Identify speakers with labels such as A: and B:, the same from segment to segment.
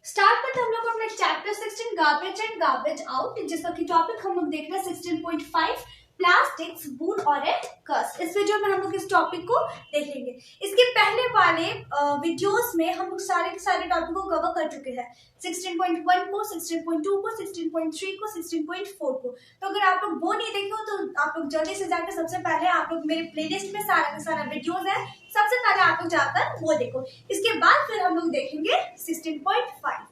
A: Start करते हम लोग अपने chapter 16 garbage and garbage out, जिसका की टॉपिक हम लोग देख रहे हैं 16.5 प्लास्टिक्स बून और ए कर्स। इस वीडियो में हम लोग इस टॉपिक को देखेंगे। इसके पहले वाले वीडियोस में हम लोग सारे के सारे टॉपिक को कवर कर चुके हैं, 16.1 को, 16.2 को, 16.3 को, 16.4 को। तो अगर आप लोग वो नहीं देखे हो तो आप लोग जल्दी से जाकर सबसे पहले आप लोग मेरे प्लेलिस्ट में सारा का सारा वीडियोस है, सबसे पहले आप लोग जाकर वो देखो। इसके बाद फिर हम लोग देखेंगे 16.5।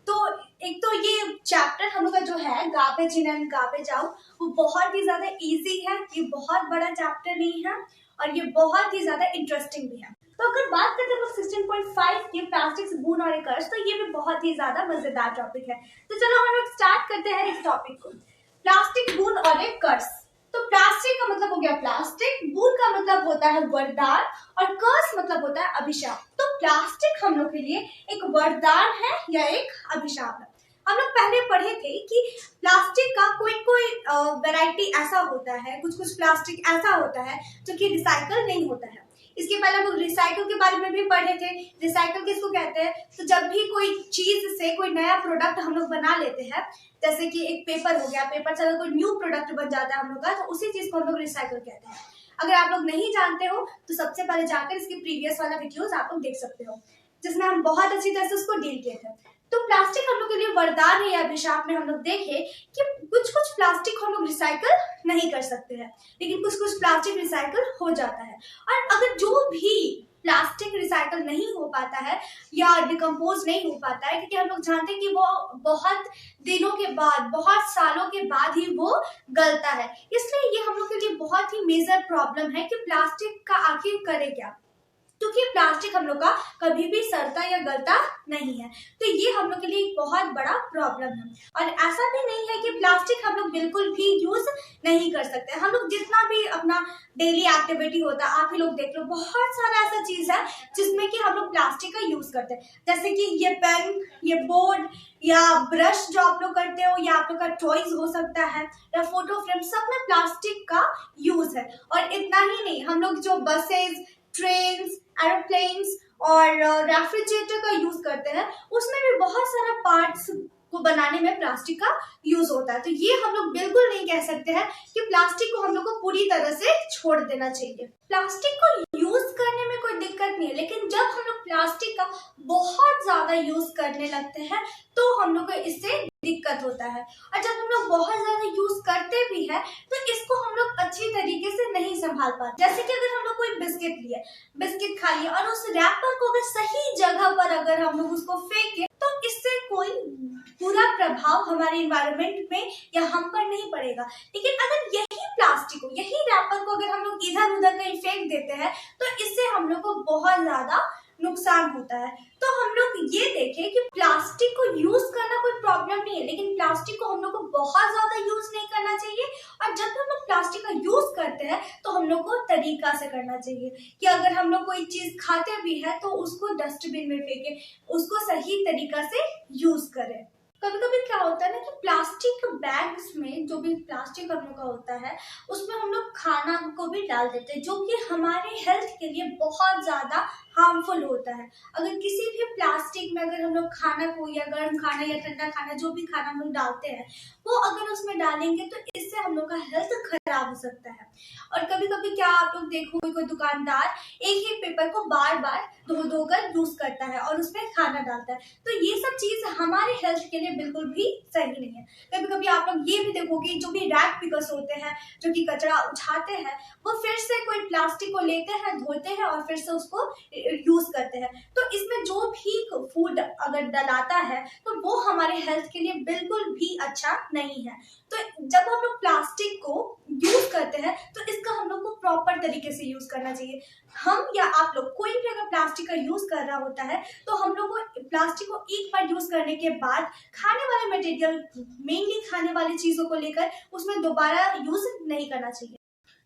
A: तो एक तो ये चैप्टर हम लोग का जो है garbage in and garbage out, वो बहुत ही ज्यादा इजी है। ये बहुत बड़ा चैप्टर नहीं है और ये बहुत ही ज्यादा इंटरेस्टिंग भी है। तो अगर बात करते हैं 16.5 की प्लास्टिक्स बून और कर्स, तो ये भी बहुत ही ज्यादा मजेदार टॉपिक है। तो चलो हम लोग स्टार्ट करते हैं इस टॉपिक को। प्लास्टिक बून और कर्स। तो प्लास्टिक का मतलब हो गया प्लास्टिक, बून का मतलब होता है वरदान और कर्स मतलब होता है अभिशाप। तो प्लास्टिक हम लोग के लिए एक वरदान है या एक अभिशाप है। हम लोग पहले पढ़े थे कि प्लास्टिक का कोई कोई वैरायटी ऐसा होता है, कुछ कुछ प्लास्टिक ऐसा होता है जो कि रिसाइकल नहीं होता है। इसके पहले हम लोग रिसाइकल के बारे में भी पढ़े थे। रिसाइकल किसको कहते हैं? तो जब भी कोई चीज से कोई नया प्रोडक्ट हम लोग बना लेते हैं, जैसे कि एक पेपर हो गया, पेपर से अगर कोई न्यू प्रोडक्ट बन जाता है हम लोग का, तो उसी चीज को हम लोग रिसाइकल कहते हैं। अगर आप लोग नहीं जानते हो तो सबसे पहले जाकर इसके प्रीवियस वाला वीडियोस आप लोग देख सकते हो, जिसमें हम बहुत अच्छी तरह से उसको डील किए थे। तो प्लास्टिक हम लोग के लिए वरदान है या अभिशाप में हम लोग देखे कि कुछ कुछ प्लास्टिक हम लोग रिसाइकल नहीं कर सकते हैं, लेकिन कुछ कुछ प्लास्टिक रिसाइकल हो जाता है। और अगर जो भी प्लास्टिक रिसाइकल नहीं हो पाता है या डिकम्पोज नहीं हो पाता है, क्योंकि हम लोग जानते हैं कि वो बहुत दिनों के बाद, बहुत सालों के बाद ही वो गलता है, इसलिए ये हम लोग के लिए बहुत ही मेजर प्रॉब्लम है कि प्लास्टिक का आखिर करे क्या, क्योंकि प्लास्टिक हम लोग का कभी भी सड़ता या गलता नहीं है। तो ये हम लोग के लिए एक बहुत बड़ा प्रॉब्लम है। और ऐसा भी नहीं है कि प्लास्टिक हम लोग बिल्कुल भी यूज नहीं कर सकते। हम लोग जितना भी अपना डेली एक्टिविटी होता है, आप ही लोग देख लो, बहुत सारा ऐसा चीज है जिसमें कि हम लोग प्लास्टिक का यूज करते हैं। जैसे कि ये पेन, ये बोर्ड या ब्रश जो आप लोग करते हो, या आप लोग का टॉयज हो सकता है, या फोटो फ्रेम, सब में प्लास्टिक का यूज है। और इतना ही नहीं, हम लोग जो बसेज, ट्रेन्स, एरोप्लेन्स और रेफ्रिजरेटर का यूज करते हैं, उसमें भी बहुत सारा पार्ट्स को बनाने में प्लास्टिक का यूज होता है। तो ये हम लोग बिल्कुल नहीं कह सकते हैं कि प्लास्टिक को हम लोग को पूरी तरह से छोड़ देना चाहिए। प्लास्टिक को यूज करने में कोई दिक्कत नहीं है, लेकिन जब हम लोग प्लास्टिक का बहुत ज्यादा यूज करने लगते हैं तो हम लोग को इससे दिक्कत होता है। और जब हम लोग बहुत ज्यादा यूज करते भी हैं तो इसको हम लोग अच्छी तरीके से नहीं संभाल पाते। जैसे कि अगर हम लोग कोई बिस्किट लिए, बिस्किट खा लिए और उस रैपर को अगर सही जगह पर अगर हम लोग उसको फेंके, तो इससे कोई पूरा प्रभाव हमारे इन्वायरमेंट में या हम पर नहीं पड़ेगा। लेकिन अगर यही प्लास्टिक को, यही रैपर को अगर हम लोग इधर उधर कहीं फेंक देते हैं तो इससे हम लोग को बहुत ज्यादा नुकसान होता है। तो हम लोग ये देखें कि प्लास्टिक को यूज करना कोई प्रॉब्लम नहीं है, लेकिन प्लास्टिक को हम लोग को बहुत ज्यादा यूज नहीं करना चाहिए। और जब हम लोग प्लास्टिक का यूज करते हैं तो हम लोग को तरीका से करना चाहिए कि अगर हम लोग कोई चीज खाते भी है तो उसको डस्टबिन में फेंके, उसको सही तरीका से यूज करें। कभी कभी क्या होता है ना कि प्लास्टिक बैग्स में जो भी प्लास्टिक हम लोग का होता है, उसमें हम लोग खाना को भी डाल देते हैं, जो कि हमारे हेल्थ के लिए बहुत ज्यादा हार्मफुल होता है। अगर किसी भी प्लास्टिक में अगर हम लोग खाना को, या गर्म खाना या ठंडा खाना, जो भी खाना हम लोग डालते हैं, वो अगर उसमें डालेंगे तो इससे हम लोग का हेल्थ खराब हो सकता है। और कभी कभी क्या आप लोग देखोगे, कोई दुकानदार एक ही पेपर को बार बार धो कर यूज करता है और उसमें खाना डालता है, तो ये सब चीज हमारे हेल्थ के लिए बिल्कुल भी सही नहीं है। कभी कभी आप लोग ये भी देखोगे, जो भी रैक पिकर्स होते हैं, जो कि कचरा उठाते हैं, वो फिर से कोई प्लास्टिक को लेते हैं, धोते हैं और फिर से उसको यूज करते हैं। तो इसमें जो भी फूड अगर डलाता है तो वो हमारे हेल्थ के लिए बिल्कुल भी अच्छा नहीं है। तो जब हम लोग प्लास्टिक को यूज करते हैं तो इसका हम लोग को प्रॉपर तरीके से यूज करना चाहिए। हम या आप लोग, कोई भी अगर प्लास्टिक का यूज कर रहा होता है तो हम लोग को प्लास्टिक को एक बार यूज करने के बाद खाने वाले मटेरियल, मेनली खाने वाली चीजों को लेकर उसमें दोबारा यूज नहीं करना चाहिए।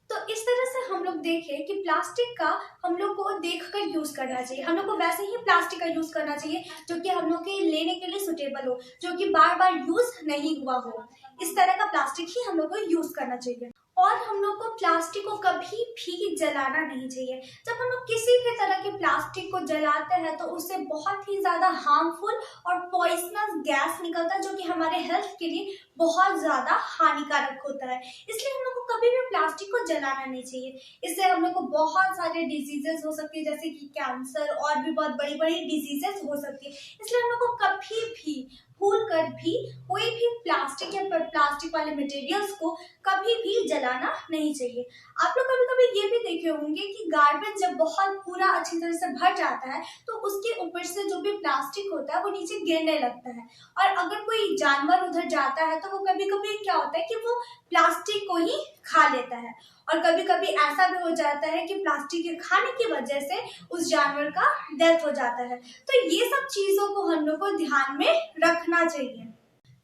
A: तो इस तरह से हम लोग देखें कि प्लास्टिक का हम लोग को देखकर यूज करना चाहिए। हम लोग को वैसे ही प्लास्टिक का यूज करना चाहिए जो कि हम लोग के लेने के लिए सुटेबल हो, जो कि बार बार यूज नहीं हुआ हो। इस तरह का प्लास्टिक ही हम लोग को यूज करना चाहिए। और हम लोग को प्लास्टिक को कभी भी जलाना नहीं चाहिए। जब हम लोग किसी भी तरह के प्लास्टिक को जलाते हैं तो उससे बहुत ही ज्यादा हार्मफुल और पॉइजनस गैस निकलता है जो कि हमारे हेल्थ के लिए बहुत ज्यादा हानिकारक होता है। इसलिए हम लोग को कभी भी प्लास्टिक को जलाना नहीं चाहिए। इससे हम लोग को बहुत सारे डिजीजेस हो सकती है, जैसे कि कैंसर और भी बहुत बड़ी बड़ी डिजीजेस हो सकती है। इसलिए हम लोग को कभी भी भूल कर भी कोई भी प्लास्टिक या प्लास्टिक वाले मटेरियल्स को कभी भी जलाना नहीं चाहिए। आप लोग कभी कभी ये भी देखे होंगे कि गार्बेज जब बहुत पूरा अच्छी तरह से भर जाता है तो उसके ऊपर से जो भी प्लास्टिक होता है वो नीचे गिरने लगता है, और अगर कोई जानवर उधर जाता है तो वो कभी कभी क्या होता है कि वो प्लास्टिक को ही खा लेता है, और कभी कभी ऐसा भी हो जाता है कि प्लास्टिक के खाने की वजह से उस जानवर का डेथ हो जाता है। तो ये सब चीजों को हम लोग को ध्यान में रखना चाहिए।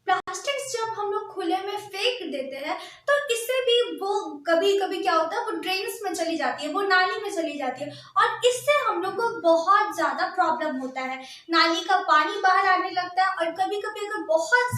A: प्लास्टिक जब हम लोग खुले में फेंक देते हैं तो इससे भी वो कभी कभी क्या होता है वो ड्रेन्स में चली जाती है, वो नाली में चली जाती है, और इससे हम लोग को बहुत ज्यादा प्रॉब्लम होता है। नाली का पानी बाहर आने लगता है, और कभी कभी अगर बहुत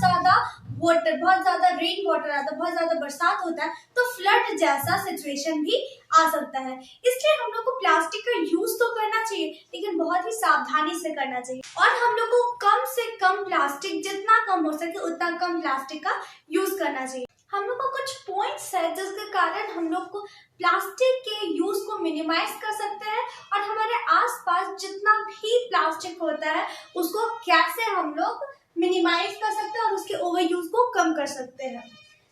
A: ज्यादा रेन वाटर आता है, बहुत ज्यादा बरसात होता है तो फ्लड जैसा सिचुएशन भी आ सकता है। इसलिए हम लोग को प्लास्टिक का यूज तो करना चाहिए, लेकिन बहुत ही सावधानी से करना चाहिए, और हम लोग को कम से कम प्लास्टिक, जितना कम हो सके उतना कम प्लास्टिक का यूज करना चाहिए। हम लोग को कुछ पॉइंट्स है जिसके कारण हम लोग को प्लास्टिक के यूज को मिनिमाइज कर सकते हैं, और हमारे आसपास जितना भी प्लास्टिक होता है उसको कैसे हम लोग मिनिमाइज कर सकते हैं और उसके ओवर यूज को कम कर सकते हैं।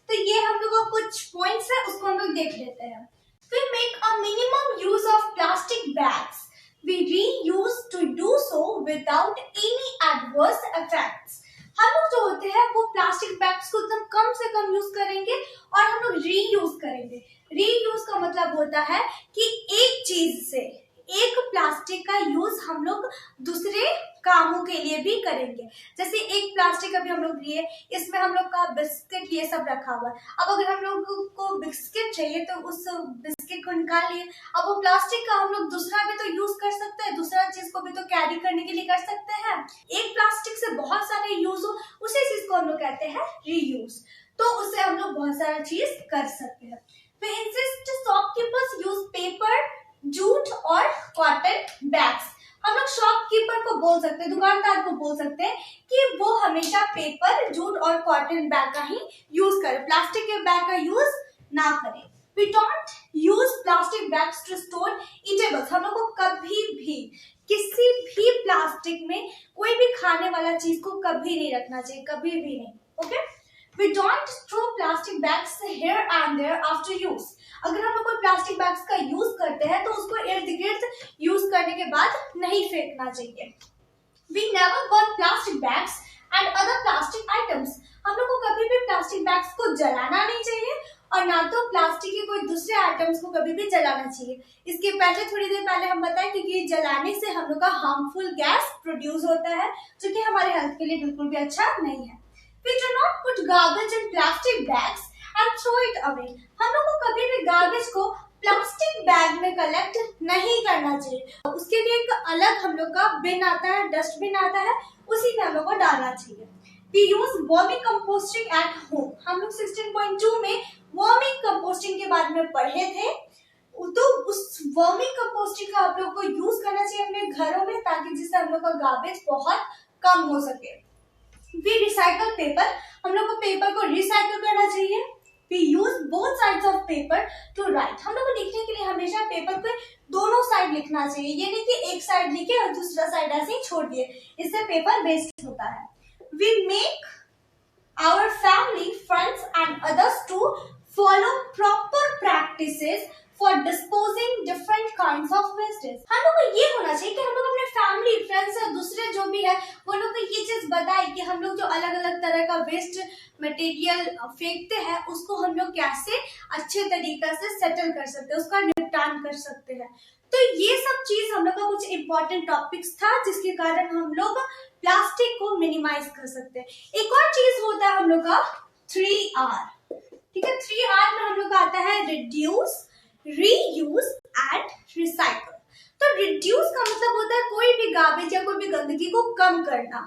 A: तो ये हम लोग को कुछ पॉइंट्स है, उसको हम लोग देख लेते हैं। We make a minimum use of plastic bags. We reuse to do so without any adverse effects. हम लोग जो होते हैं वो प्लास्टिक बैग्स को एकदम कम से कम यूज करेंगे और हम लोग रीयूज करेंगे। रीयूज का मतलब होता है कि एक चीज से एक प्लास्टिक का यूज हम लोग दूसरे कामों के लिए भी करेंगे। जैसे एक प्लास्टिक अभी हम लोग लिए, इसमें हम लोग का बिस्किट ये सब रखा हुआ है। अब अगर हम लोग को बिस्किट चाहिए तो उस बिस्किट को निकाल लिए, अब वो प्लास्टिक का हम लोग दूसरा भी तो यूज कर सकते हैं, दूसरा चीज को भी तो कैरी करने के लिए कर सकते हैं। एक प्लास्टिक से बहुत सारे यूज हो, उसी चीज को हम लोग कहते हैं रीयूज। तो उससे हम लोग बहुत सारा चीज कर सकते हैं। We insist shopkeepers use paper, jute और कॉटन बैग्स। हम लोग शॉपकीपर को बोल सकते हैं, दुकानदार को बोल सकते हैं कि वो हमेशा पेपर, जूट और कॉटन बैग का ही यूज करे, प्लास्टिक के बैग का यूज ना करें। We don't use plastic bags to store eatables. हम लोग को कभी भी किसी भी प्लास्टिक में कोई भी खाने वाला चीज को कभी नहीं रखना चाहिए, कभी भी नहीं। Okay? We don't throw plastic bags here and there after use. अगर हम लोग कोई प्लास्टिक बैग्स का यूज करते हैं तो उसको इर्द गिर्द यूज करने के बाद नहीं फेंकना चाहिए। We never burn plastic bags and other plastic items. हम लोग को कभी भी प्लास्टिक बैग्स को जलाना नहीं चाहिए और ना तो प्लास्टिक के कोई दूसरे आइटम्स को कभी भी जलाना चाहिए। इसके पहले थोड़ी देर पहले हम बताएं कि जलाने से हम लोग का हार्मफुल गैस प्रोड्यूस होता है जो कि हमारे हेल्थ के लिए बिल्कुल भी अच्छा नहीं है। We do not put garbage in plastic bags and throw it away. हम लोग को कभी भी गार्बेज को प्लास्टिक बैग में कलेक्ट नहीं करना चाहिए। उसके लिए एक अलग हम लोग का बिन आता है, डस्टबिन आता है, उसी में हम लोग को डालना चाहिए। We use vermi composting at home. हम लोग 16.2 में वर्मी कंपोस्टिंग के बारे में पढ़े थे, तो उस वर्मी कंपोस्टिंग का आप लोग को यूज करना चाहिए अपने घरों में, ताकि जिससे हम लोग का गार्बेज बहुत कम हो सके। We recycle paper. हम लोग को पेपर को रिसाइकल करना चाहिए। We use both sides of paper to write. हम लोग को लिखने के लिए हमेशा पेपर पे दोनों साइड लिखना चाहिए, ये नहीं कि एक साइड लिखे और दूसरा साइड ऐसे ही छोड़ दिए, इससे पेपर वेस्ट होता है। We make our family, friends and others to follow proper practices for disposing different kinds of wastes. हम लोग को ये होना चाहिए कि हम लोग अपने फैमिली, फ्रेंड्स और दूसरे जो भी है वो लोग को ये चीज बताए कि हम लोग जो अलग अलग तरह का वेस्ट मटेरियल फेंकते हैं उसको हम लोग कैसे अच्छे तरीके से सेटल कर सकते हैं, उसका निपटान कर सकते हैं। तो ये सब चीज हम लोग का कुछ इम्पोर्टेंट टॉपिक्स था जिसके कारण हम लोग प्लास्टिक को मिनिमाइज कर सकते हैं। एक और चीज होता है हम लोग का 3R। ठीक है, 3R में हम लोग का आता है रिड्यूस, रीयूज एंड रिसाइकल। तो रिड्यूस का मतलब होता है कोई भी गार्बेज या कोई भी गंदगी को कम करना।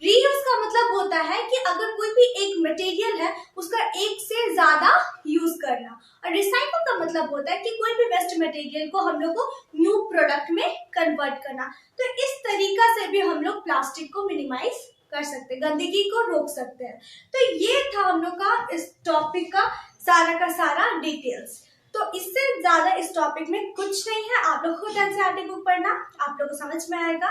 A: रीयूज का मतलब होता है कि अगर कोई भी एक मटेरियल है उसका एक से ज्यादा यूज करना, और रिसाइकल का मतलब होता है कि कोई भी वेस्ट मटेरियल को हम लोग को न्यू प्रोडक्ट में कन्वर्ट करना। तो इस तरीका से भी हम लोग प्लास्टिक को मिनिमाइज कर सकते हैं, गंदगी को रोक सकते हैं। तो ये था हम लोग का इस टॉपिक का सारा डिटेल्स। तो इससे ज्यादा इस टॉपिक में कुछ नहीं है, आप लोग खुद एनसीईआरटी बुक पढ़ना, आप लोग को समझ में आएगा।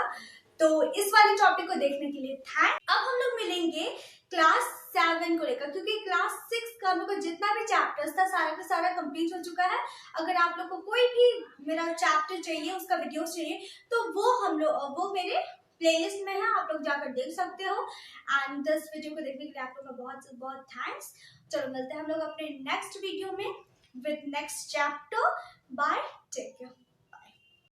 A: तो इस वाले टॉपिक को देखने के लिए थैंक। अब हम लोग मिलेंगे क्लास 7 को लेकर, क्योंकि क्लास 6 का हम लोग का जितना भी चैप्टर्स था सारा का सारा कंप्लीट हो चुका है। अगर आप लोग को कोई भी मेरा चैप्टर चाहिए, उसका वीडियो चाहिए, तो वो मेरे प्लेलिस्ट में है, आप लोग जाकर देख सकते हो। एंड दिस वीडियो को देखने के लिए आप लोग का बहुत बहुत थैंक्स। चलो मिलते हैं हम लोग अपने नेक्स्ट वीडियो में with next chapter. Bye. Take care.